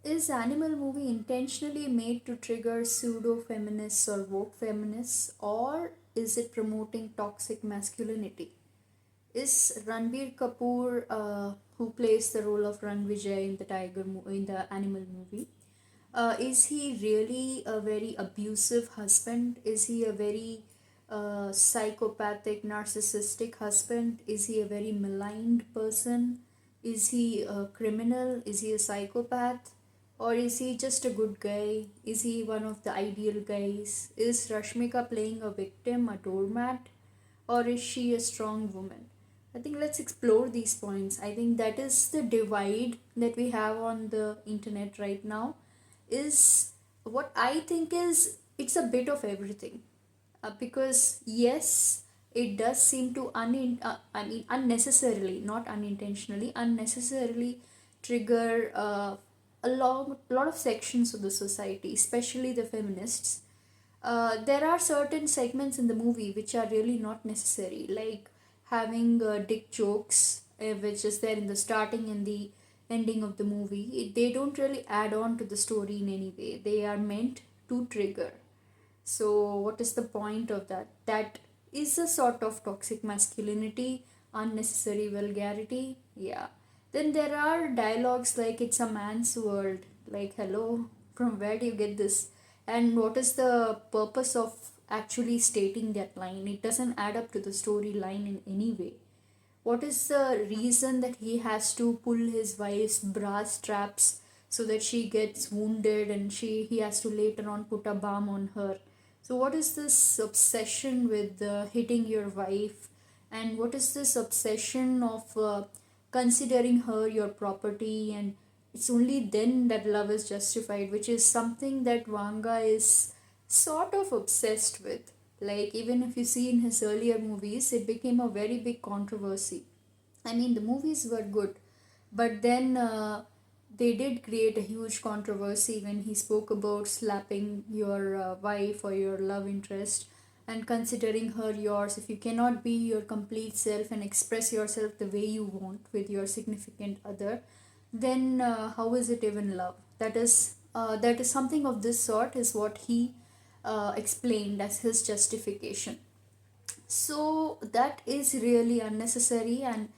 Is Animal movie intentionally made to trigger pseudo feminists or woke feminists, or is it promoting toxic masculinity? Is Ranbir Kapoor, who plays the role of Ranvijay in the in the Animal movie, is he really a very abusive husband? Is he a very psychopathic, narcissistic husband? Is he a very maligned person? Is he a criminal? Is he a psychopath? Or is he just a good guy? Is he one of the ideal guys? Is Rashmika playing a victim, a doormat? Or is she a strong woman? I think let's explore these points. I think that is the divide that we have on the internet right now. Is what I think is it's a bit of everything. Because yes, it does seem to unnecessarily, not unintentionally, unnecessarily trigger lot of sections of the society, especially the feminists. There are certain segments in the movie which are really not necessary, like having dick jokes, which is there in the starting and the ending of the movie. They don't really add on to the story in any way. They are meant to trigger. So, what is the point of that? That is a sort of toxic masculinity, unnecessary vulgarity. Yeah. Then there are dialogues like it's a man's world. Like, hello, from where do you get this? And what is the purpose of actually stating that line? It doesn't add up to the storyline in any way. What is the reason that he has to pull his wife's bra straps so that she gets wounded and he has to later on put a balm on her? So what is this obsession with hitting your wife, and what is this obsession of considering her your property, and it's only then that love is justified, which is something that Vanga is sort of obsessed with. Like, even if you see in his earlier movies, it became a very big controversy. I mean, the movies were good, but then they did create a huge controversy when he spoke about slapping your wife or your love interest and considering her yours. If you cannot be your complete self and express yourself the way you want with your significant other, then how is it even love? That is something of this sort, is what he explained as his justification. So that is really unnecessary, and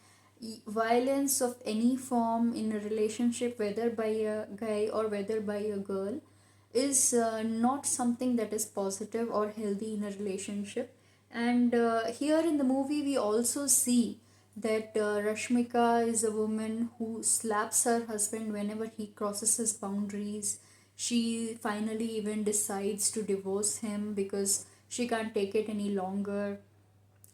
violence of any form in a relationship, whether by a guy or whether by a girl, is not something that is positive or healthy in a relationship. And here in the movie we also see that Rashmika is a woman who slaps her husband whenever he crosses his boundaries. She finally even decides to divorce him because she can't take it any longer.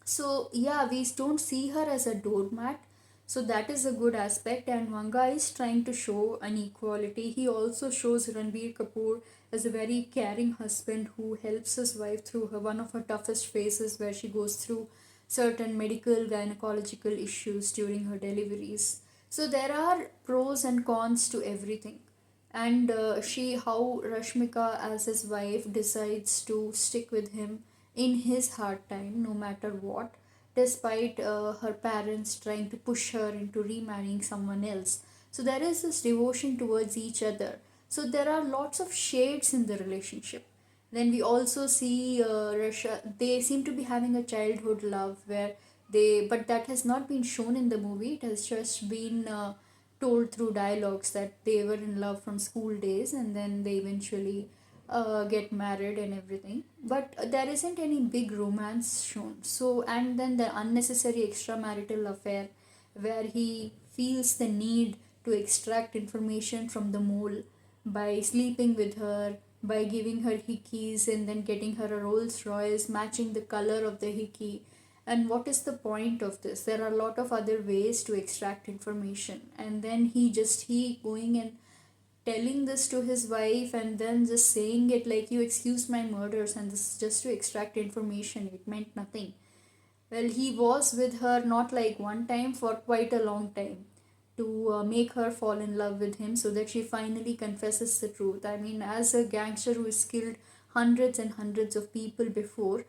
So yeah, we don't see her as a doormat. So that is a good aspect, and Vanga is trying to show an equality. He also shows Ranbir Kapoor as a very caring husband who helps his wife through one of her toughest phases, where she goes through certain medical gynecological issues during her deliveries. So there are pros and cons to everything. And how Rashmika as his wife decides to stick with him in his hard time no matter what, despite her parents trying to push her into remarrying someone else. So there is this devotion towards each other. So there are lots of shades in the relationship. Then we also see Russia, they seem to be having a childhood love where but that has not been shown in the movie. It has just been told through dialogues that they were in love from school days, and then they eventually get married and everything. But there isn't any big romance shown. So, and then the unnecessary extramarital affair where he feels the need to extract information from the mole by sleeping with her, by giving her hickeys and then getting her a Rolls Royce matching the color of the hickey. And what is the point of this? There are a lot of other ways to extract information, and then he going and telling this to his wife and then just saying it like, you excused my murders and this is just to extract information, it meant nothing. Well, he was with her not like one time, for quite a long time, to make her fall in love with him so that she finally confesses the truth. I mean, as a gangster who has killed hundreds and hundreds of people before,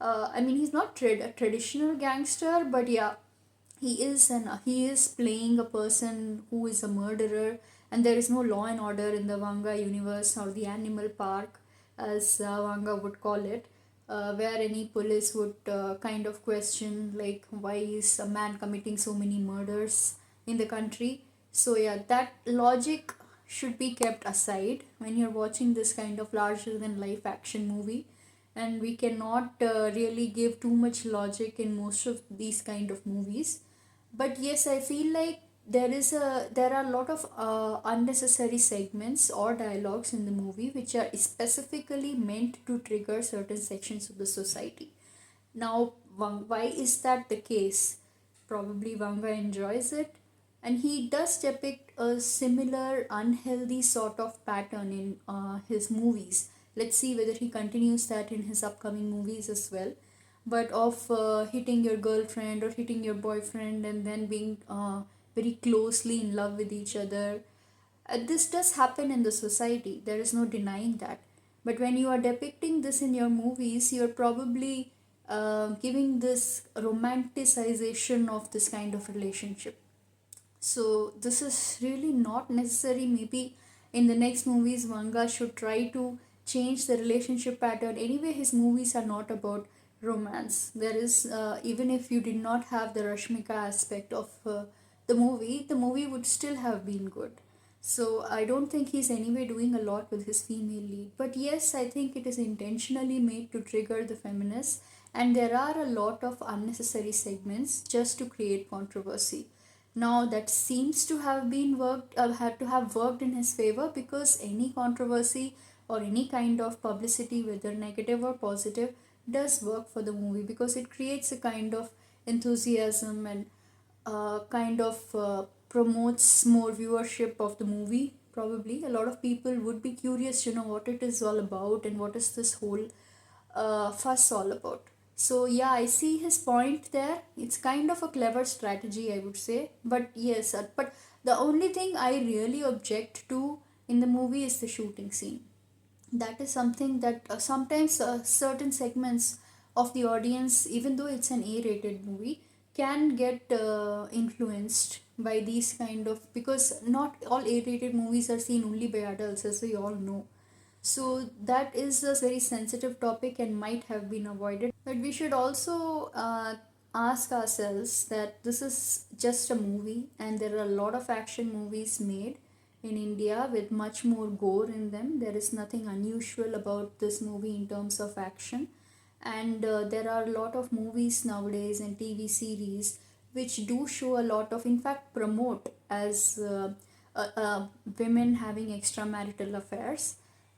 I mean, he's not a traditional gangster, but yeah, he is playing a person who is a murderer, and there is no law and order in the Vanga universe or the animal park, as Vanga would call it, where any police would kind of question like why is a man committing so many murders in the country. So yeah, that logic should be kept aside when you're watching this kind of larger than life action movie, and we cannot really give too much logic in most of these kind of movies. But yes, I feel like there are a lot of unnecessary segments or dialogues in the movie which are specifically meant to trigger certain sections of the society. Now, why is that the case? Probably Vanga enjoys it, and he does depict a similar unhealthy sort of pattern in his movies. Let's see whether he continues that in his upcoming movies as well. But of hitting your girlfriend or hitting your boyfriend and then being very closely in love with each other, this does happen in the society, there is no denying that. But when you are depicting this in your movies, you're probably giving this romanticization of this kind of relationship. So this is really not necessary. Maybe in the next movies Vanga should try to change the relationship pattern. Anyway, his movies are not about romance. There is even if you did not have the Rashmika aspect of the movie would still have been good. So I don't think he's anyway doing a lot with his female lead. But yes, I think it is intentionally made to trigger the feminists, and there are a lot of unnecessary segments just to create controversy. Now that seems to have been worked had to have worked in his favor, because any controversy or any kind of publicity, whether negative or positive, does work for the movie, because it creates a kind of enthusiasm and kind of promotes more viewership of the movie. Probably a lot of people would be curious to know what it is all about and what is this whole fuss all about. So yeah, I see his point there. It's kind of a clever strategy, I would say. But yes, but the only thing I really object to in the movie is the shooting scene. That is something that sometimes certain segments of the audience, even though it's an A-rated movie, can get influenced by these kind of, because not all A-rated movies are seen only by adults, as we all know. So that is a very sensitive topic and might have been avoided. But we should also ask ourselves that this is just a movie, and there are a lot of action movies made in India with much more gore in them. There is nothing unusual about this movie in terms of action. And there are a lot of movies nowadays and TV series which do show a lot of, in fact, promote as women having extramarital affairs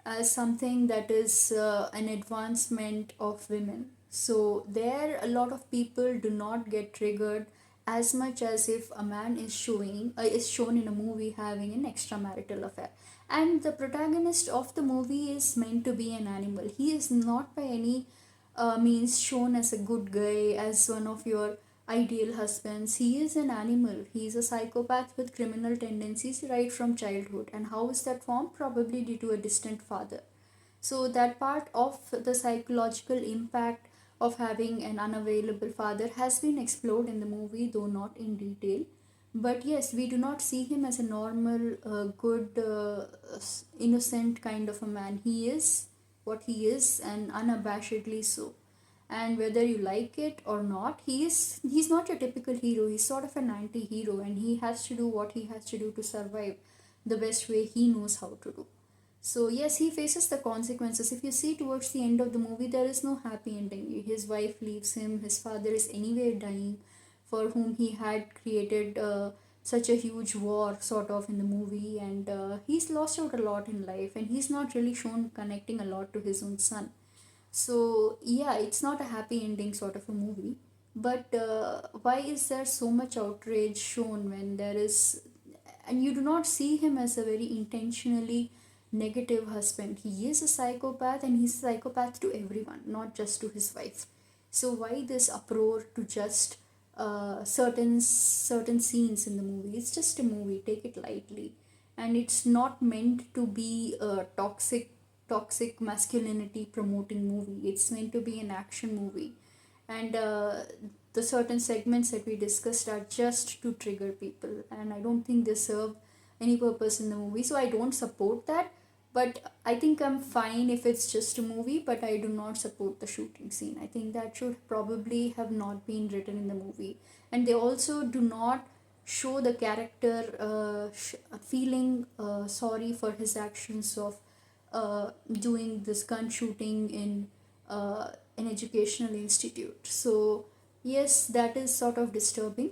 as something that is an advancement of women. So there a lot of people do not get triggered as much as if a man is shown in a movie having an extramarital affair. And the protagonist of the movie is meant to be an animal. He is not by any means shown as a good guy, as one of your ideal husbands. He is an animal. He is a psychopath with criminal tendencies right from childhood. And how is that formed? Probably due to a distant father. So that part of the psychological impact of having an unavailable father has been explored in the movie, though not in detail. But yes, we do not see him as a normal, good, innocent kind of a man. He is what he is, and unabashedly so. And whether you like it or not, he's not your typical hero. He's sort of an anti-hero, and he has to do what he has to do to survive the best way he knows how to do. So yes, he faces the consequences. If you see towards the end of the movie, there is no happy ending. His wife leaves him. His father is anyway dying, for whom he had created such a huge war, sort of, in the movie, and he's lost out a lot in life, and he's not really shown connecting a lot to his own son. So yeah, it's not a happy ending sort of a movie. But why is there so much outrage shown when there is, and you do not see him as a very intentionally negative husband. He is a psychopath, and he's a psychopath to everyone, not just to his wife. So why this uproar to just certain scenes in the movie? It's just a movie. Take it lightly, and it's not meant to be a toxic masculinity promoting movie. It's meant to be an action movie, and the certain segments that we discussed are just to trigger people, and I don't think they serve any purpose in the movie, so I don't support that. But I think I'm fine if it's just a movie, but I do not support the shooting scene. I think that should probably have not been written in the movie. And they also do not show the character feeling sorry for his actions of doing this gun shooting in an educational institute. So yes, that is sort of disturbing.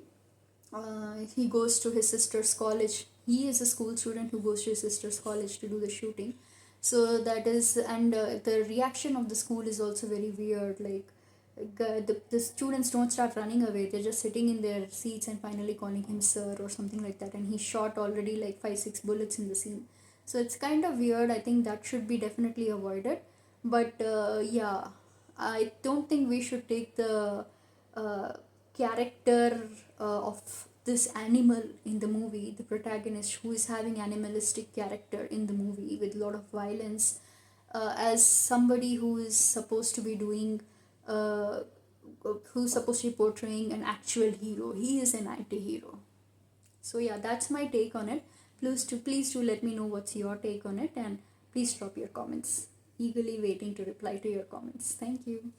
He goes to his sister's college. He is a school student who goes to his sister's college to do the shooting. So that is, and the reaction of the school is also very weird. Like, the students don't start running away, they're just sitting in their seats and finally calling him sir or something like that. And he shot already like 5 6 bullets in the scene. So it's kind of weird. I think that should be definitely avoided. But yeah, I don't think we should take the uh, character of this animal in the movie, the protagonist who is having animalistic character in the movie with a lot of violence, as somebody who is supposed to be doing uh, who's supposed to be portraying an actual hero. He is an anti-hero. So yeah, that's my take on it. Please do let me know what's your take on it, and please drop your comments. Eagerly waiting to reply to your comments. Thank you.